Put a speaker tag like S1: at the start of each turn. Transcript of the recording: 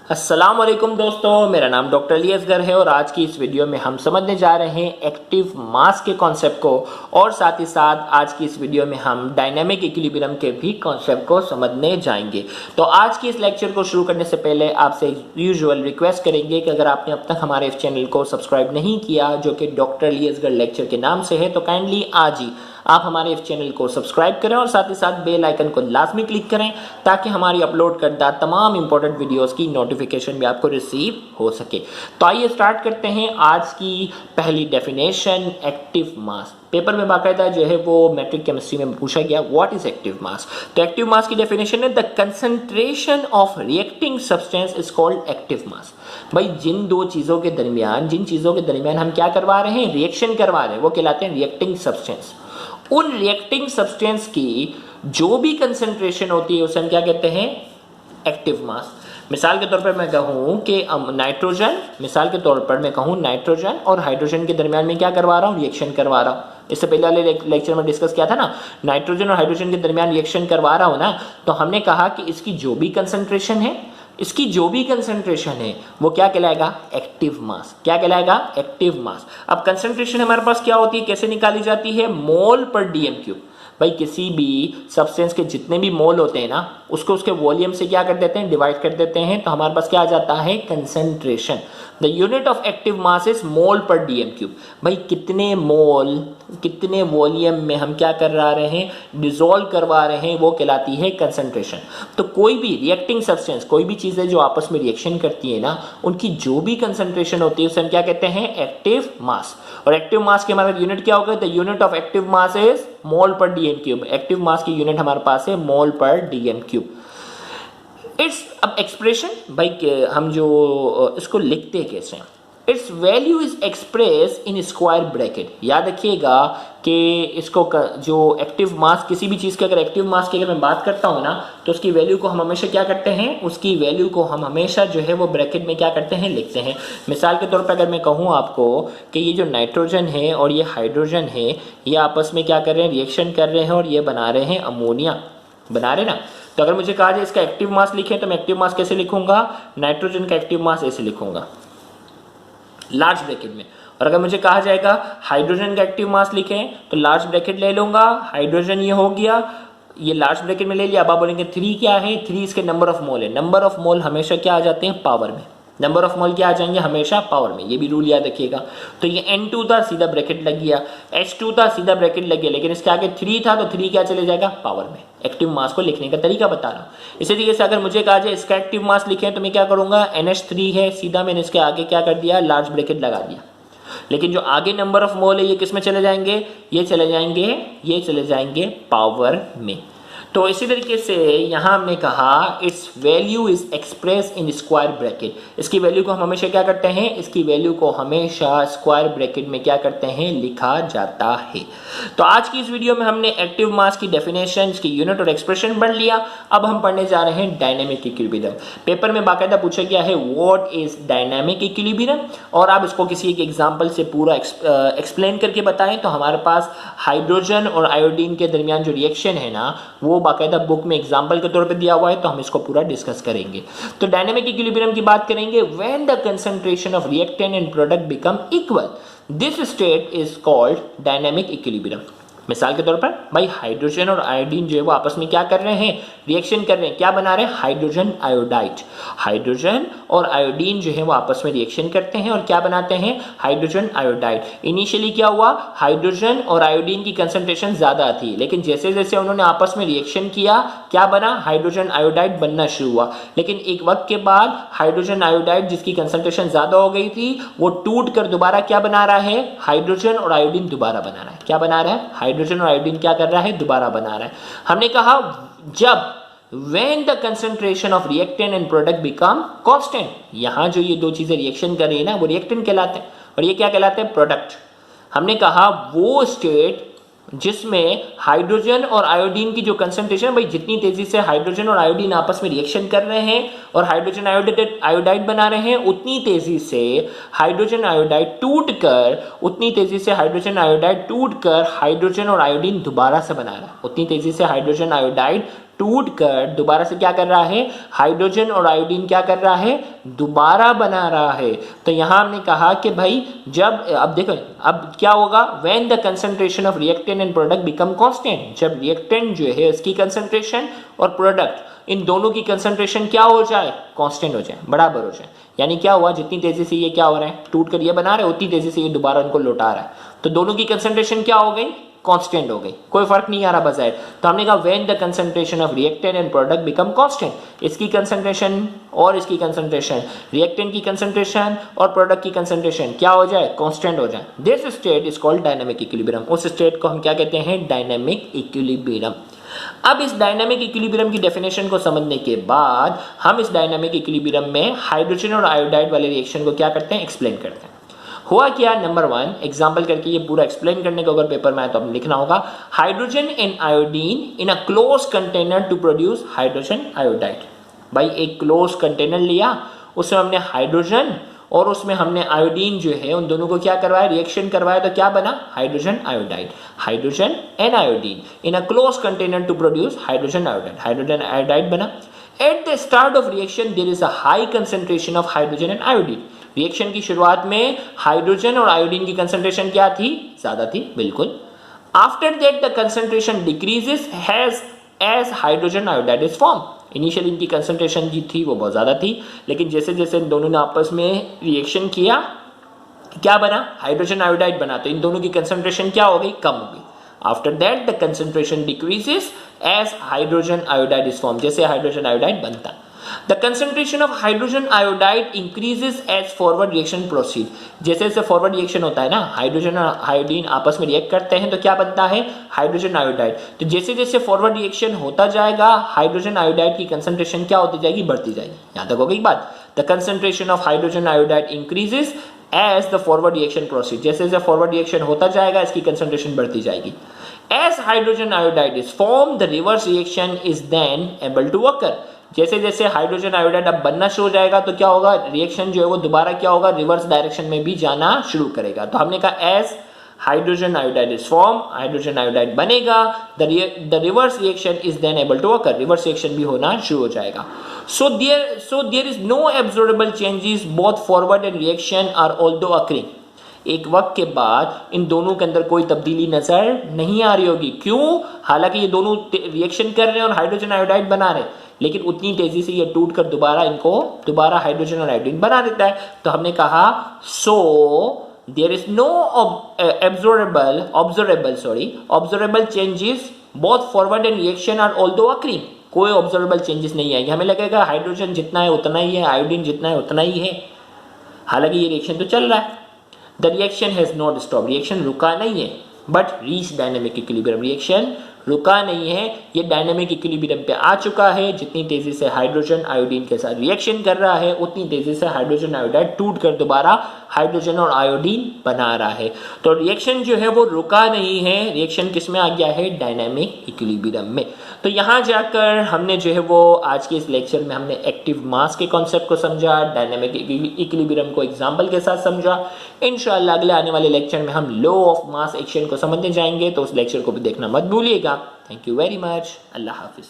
S1: अस्सलाम वालेकुम दोस्तों, मेरा नाम डॉक्टर अली असगर है और आज की इस वीडियो में हम समझने जा रहे हैं एक्टिव मास के कॉन्सेप्ट को और साथ ही साथ आज की इस वीडियो में हम डायनामिक इक्विलिब्रियम के भी कॉन्सेप्ट को समझने जाएंगे। तो आज की इस लेक्चर को शुरू करने से पहले आपसे यूजुअल रिक्वेस्ट करेंगे कि अगर आपने अब तक हमारे इस चैनल को सब्सक्राइब नहीं किया जो कि डॉक्टर अली असगर लेक्चर के नाम से है, तो काइंडली आज ही आप हमारे इस चैनल को सब्सक्राइब करें और साथ ही साथ बेल आइकन को लाजमी क्लिक करें ताकि हमारी अपलोड करदा तमाम इंपॉर्टेंट वीडियोस की नोटिफिकेशन भी आपको रिसीव हो सके। तो आइए स्टार्ट करते हैं आज की पहली डेफिनेशन, एक्टिव मास। पेपर में बाकायदा जो है वो मैट्रिक केमिस्ट्री में पूछा गया व्हाट इज एक्टिव मास। तो एक्टिव मास की डेफिनेशन है the concentration of reacting substance is called active mass. भाई जिन चीजों के दरमियान हम क्या करवा रहे हैं, रिएक्शन करवा रहे हैं, वो कहलाते हैं रिएक्टिंग सब्सटेंस। उन रिएक्टिंग सब्सटेंस की जो भी कंसंट्रेशन होती है उसे हम क्या कहते हैं, एक्टिव मास। मिसाल के तौर पर मैं कहूं कि नाइट्रोजन और हाइड्रोजन के दरमियान में क्या करवा रहा हूं, रिएक्शन करवा रहा हूं। इससे पहले वाले लेक्चर में डिस्कस किया था ना, नाइट्रोजन और हाइड्रोजन के दरमियान रिएक्शन करवा रहा हूं ना, तो हमने कहा कि इसकी जो भी कंसंट्रेशन है वो क्या कहलाएगा, एक्टिव मास। क्या कहलाएगा, एक्टिव मास। अब कंसंट्रेशन हमारे पास क्या होती है, कैसे निकाली जाती है, मोल पर डीएम क्यूब। भाई किसी भी सब्सटेंस के जितने भी मोल होते हैं ना, उसको उसके वॉल्यूम से क्या कर देते हैं, डिवाइड कर देते हैं, तो हमारे पास क्या आ जाता है, concentration. The unit of active mass is mole पर डीएम क्यूब। भाई कितने मोल, कितने वॉल्यूम में हम क्या कर रहे हैं, डिसॉल्व करवा रहे हैं, वो कहलाती है कंसंट्रेशन। तो कोई भी रिएक्टिंग सब्सटेंस, कोई भी चीजें जो आपस में रिएक्शन करती है ना, उनकी जो भी कंसंट्रेशन होती है उसे हम क्या कहते हैं, एक्टिव मास। और एक्टिव मास की हमारा यूनिट क्या होगा, the unit of active mass is mole पर डीएम क्यूब। एक्टिव मास की यूनिट हमारे पास है मोल पर डीएम क्यूब। इट्स अब एक्सप्रेशन, भाई हम जो इसको लिखते कैसे हैं, it's value is express in square bracket. याद रखिएगा कि इसको जो एक्टिव मास, किसी भी चीज़ के अगर एक्टिव मास की अगर मैं बात करता हूँ ना, तो उसकी वैल्यू को हम हमेशा क्या करते हैं, उसकी वैल्यू को हम हमेशा जो है वो ब्रैकेट में क्या करते हैं, लिखते हैं। मिसाल के तौर पर अगर मैं कहूँ आपको कि ये जो नाइट्रोजन है और ये हाइड्रोजन है, ये आपस में क्या कर रहे हैं, रिएक्शन कर रहे हैं और ये बना रहे हैं अमोनिया, बना रहे ना। तो अगर मुझे कहा जाए इसका एक्टिव मास लिखें, तो मैं एक्टिव मास कैसे लिखूंगा, नाइट्रोजन का एक्टिव मास ऐसे लिखूंगा, लार्ज ब्रैकेट में। और अगर मुझे कहा जाएगा हाइड्रोजन का एक्टिव मास लिखें, तो लार्ज ब्रैकेट ले लूंगा, हाइड्रोजन ये हो गया, ये लार्ज ब्रैकेट में ले लिया। अब आप बोलेंगे 3 क्या है, 3 इसके नंबर ऑफ मोल है। नंबर ऑफ मोल हमेशा क्या आ जाते हैं, पावर में। नंबर ऑफ मोल क्या आ जाएंगे, हमेशा पावर में। ये भी रूल याद रखिएगा। तो ये N2 था, सीधा ब्रैकेट लग गया, H2 था, सीधा ब्रैकेट लग गया, लेकिन इसके आगे 3 था, तो 3 क्या चले जाएगा, पावर में। एक्टिव मास को लिखने का तरीका बता रहा हूँ। इसी तरीके से अगर मुझे कहा जाए इसका एक्टिव मास लिखें, तो मैं क्या करूंगा, NH3 है, सीधा मैंने इसके आगे क्या कर दिया, लार्ज ब्रैकेट लगा दिया। लेकिन जो आगे नंबर ऑफ मोल है ये किस में चले जाएंगे, ये चले जाएंगे पावर में। तो इसी तरीके से यहां हमने कहा it's value is express in square bracket. इसकी वैल्यू को हम हमेशा क्या करते हैं, इसकी वैल्यू को हमेशा स्क्वायर ब्रैकेट में क्या करते हैं, लिखा जाता है। तो आज की इस वीडियो में हमने एक्टिव मास की डेफिनेशन, इसकी यूनिट और एक्सप्रेशन पढ़ लिया। अब हम पढ़ने जा रहे हैं डायनेमिक इक्विलिब्रियम। पेपर में बाकायदा पूछा गया है व्हाट इज डायनेमिक इक्विलिब्रियम, और आप इसको किसी एक एग्जाम्पल से पूरा एक्सप्लेन करके बताएं। तो हमारे पास हाइड्रोजन और आयोडीन के दरमियान जो रिएक्शन है ना, वो बाकायदा बुक में एग्जांपल के तौर पे दिया हुआ है, तो हम इसको पूरा डिस्कस करेंगे। तो डायनेमिक इक्विलिब्रियम की बात करेंगे, when the concentration of reactant and product become equal, this state is called dynamic equilibrium. मिसाल के तौर पर भाई हाइड्रोजन और आयोडीन जो है वो आपस में क्या कर रहे हैं, रिएक्शन कर रहे हैं, क्या बना रहे हैं, हाइड्रोजन आयोडाइड। हाइड्रोजन और आयोडीन जो है वो आपस में रिएक्शन करते हैं और क्या बनाते हैं, हाइड्रोजन आयोडाइड। इनिशियली क्या हुआ, हाइड्रोजन और आयोडीन की कंसंट्रेशन ज्यादा थी, लेकिन जैसे जैसे उन्होंने आपस में रिएक्शन किया, क्या बना, हाइड्रोजन आयोडाइड बनना शुरू हुआ। लेकिन एक वक्त के बाद हाइड्रोजन आयोडाइड जिसकी कंसंट्रेशन ज्यादा हो गई थी, वो टूट कर दोबारा क्या बना रहा है, हाइड्रोजन और आयोडीन दोबारा बना रहा है। क्या बना रहा है, हाइड्रोजन और आयोडीन क्या कर रहा है, दोबारा बना रहा है। हमने कहा जब when the concentration of reactant and product become constant, यहां जो ये दो चीजें रिएक्शन कर रही है ना, वो रिएक्टेंट कहलाते हैं और ये क्या कहलाते हैं, प्रोडक्ट। हमने कहा वो स्टेट जिसमें हाइड्रोजन और आयोडीन की जो कंसंट्रेशन, भाई जितनी तेजी से हाइड्रोजन और आयोडीन आपस में रिएक्शन कर रहे हैं और हाइड्रोजन आयोडाइड बना रहे हैं, उतनी तेजी से हाइड्रोजन आयोडाइड टूटकर हाइड्रोजन और आयोडीन दोबारा से बना रहा है। उतनी तेजी से हाइड्रोजन आयोडाइड टूट कर दोबारा से क्या कर रहा है, हाइड्रोजन और आयोडीन क्या कर रहा है, दोबारा बना रहा है। तो यहां हमने कहा कि भाई जब, अब देखो अब क्या होगा, when the concentration of reactant and product become constant, जब रिएक्टेंट जो है उसकी कंसंट्रेशन और प्रोडक्ट इन दोनों की कंसंट्रेशन क्या हो जाए, कांस्टेंट हो जाए, बराबर हो जाए। यानी क्या हुआ, जितनी तेजी से ये क्या हो रहा है, टूट कर ये बना रहे, उतनी तेजी से ये दोबारा उनको लौटा रहा है, तो दोनों की कंसंट्रेशन क्या हो गई, कांस्टेंट हो गई, कोई फर्क नहीं आ रहा बजाय। तो हमने कहा when the concentration of reactant and product become constant, इसकी कंसंट्रेशन और इसकी कंसंट्रेशन, रिएक्टेंट की कंसंट्रेशन और प्रोडक्ट की कंसंट्रेशन क्या हो जाए, कांस्टेंट हो जाए, this state is called dynamic equilibrium. उस स्टेट को हम क्या कहते हैं, डायनामिक इक्विलिब्रियम। अब इस डायनामिक इक्विलिब्रियम की डेफिनेशन को समझने के बाद हम इस डायनामिक इक्विलिब्रियम में हाइड्रोजन और आयोडाइड वाले रिएक्शन को क्या करते हैं, एक्सप्लेन करते हैं। हुआ क्या, नंबर 1 एग्जांपल करके ये पूरा एक्सप्लेन करने को अगर पेपर में आए तो अब लिखना होगा, hydrogen and iodine in a close container to produce hydrogen iodide. भाई एक क्लोज कंटेनर लिया, उसमें हमने हाइड्रोजन और उसमें हमने आयोडीन जो है उन दोनों को क्या करवाया, रिएक्शन करवाया, तो क्या बना, hydrogen iodide. Hydrogen and iodine in a close container to produce hydrogen iodide, hydrogen iodide बना। At the start of reaction there is a high concentration of hydrogen and iodine. Reaction की शुरुआत में hydrogen और iodine की concentration क्या थी, ज्यादा थी, बिल्कुल। After that the concentration decreases as hydrogen iodide is form. Initially इनकी कंसंट्रेशन जी थी वो बहुत ज़्यादा थी, लेकिन जैसे जैसे इन दोनों ने आपस में रिएक्शन किया, क्या बना, हाइड्रोजन आयोडाइड बना, तो इन दोनों की कंसंट्रेशन क्या हो गई, कम हो गई। After that the concentration decreases as hydrogen iodide is form, जैसे हाइड्रोजन आयोडाइड बनता। The concentration of hydrogen iodide increases as forward reaction proceed। जैसे जैसे फॉरवर्ड रिएक्शन होता है ना, हाइड्रोजन और आयोडीन आपस में रिएक्ट करते हैं तो क्या बनता है, हाइड्रोजन आयोडाइड। तो जैसे जैसे फॉरवर्ड रिएक्शन होता जाएगा हाइड्रोजन आयोडाइड की कंसंट्रेशन क्या होती जाएगी, बढ़ती जाएगी। यहां तक हो गई बात। The concentration of hydrogen iodide increases as the forward reaction proceed, जैसे जैसे फॉरवर्ड रिएक्शन होता जाएगा इसकी कंसंट्रेशन बढ़ती जाएगी। As hydrogen iodide is formed, the reverse reaction is then able to occur। जैसे जैसे हाइड्रोजन आयोडाइड अब बनना शुरू हो जाएगा तो क्या होगा, रिएक्शन जो है वो दोबारा क्या होगा, रिवर्स डायरेक्शन में भी जाना शुरू करेगा। तो हमने कहा as hydrogen iodide is form, hydrogen iodide बनेगा, the reverse reaction is then able to occur, reverse reaction भी होना शुरू हो जाएगा। So there is no observable changes both forward and reaction are although occurring. एक वक्त के बाद इन दोनों के अंदर कोई तब्दीली नजर नहीं आ रही होगी। क्यों, हालांकि ये दोनों रिएक्शन कर रहे हैं और हाइड्रोजन आयोडाइड बना रहे हैं, लेकिन उतनी तेजी से ये टूट कर दोबारा हाइड्रोजन और आयोडीन बना देता है। तो हमने कहा so there is no observable changes both forward and reaction are although occurring. कोई ऑब्जर्वेबल चेंजेस नहीं आएंगे, हमें लगेगा हाइड्रोजन जितना है उतना ही है, आयोडीन जितना है उतना ही है, हालांकि ये रिएक्शन तो चल रहा है। The reaction has not stop, reaction रुका नहीं है, but reach dynamic equilibrium, reaction रुका नहीं है, ये डायनेमिक इक्विलिब्रियम पे आ चुका है। जितनी तेजी से हाइड्रोजन आयोडीन के साथ रिएक्शन कर रहा है उतनी तेजी से हाइड्रोजन आयोडाइड टूट कर दोबारा हाइड्रोजन और आयोडीन बना रहा है। तो रिएक्शन जो है वो रुका नहीं है, रिएक्शन किस में आ गया है, डायनेमिक इक्विलिब्रियम में। तो यहाँ जाकर हमने जो है वो आज के इस लेक्चर में हमने एक्टिव मास के कॉन्सेप्ट को समझा, डायनेमिक इक्विलिब्रियम को एग्जाम्पल के साथ समझा। इंशाल्लाह अगले आने वाले लेक्चर में हम लॉ ऑफ मास एक्शन को समझने जाएंगे, तो उस लेक्चर को भी देखना मत भूलिएगा। Thank you very much, Allah Hafiz.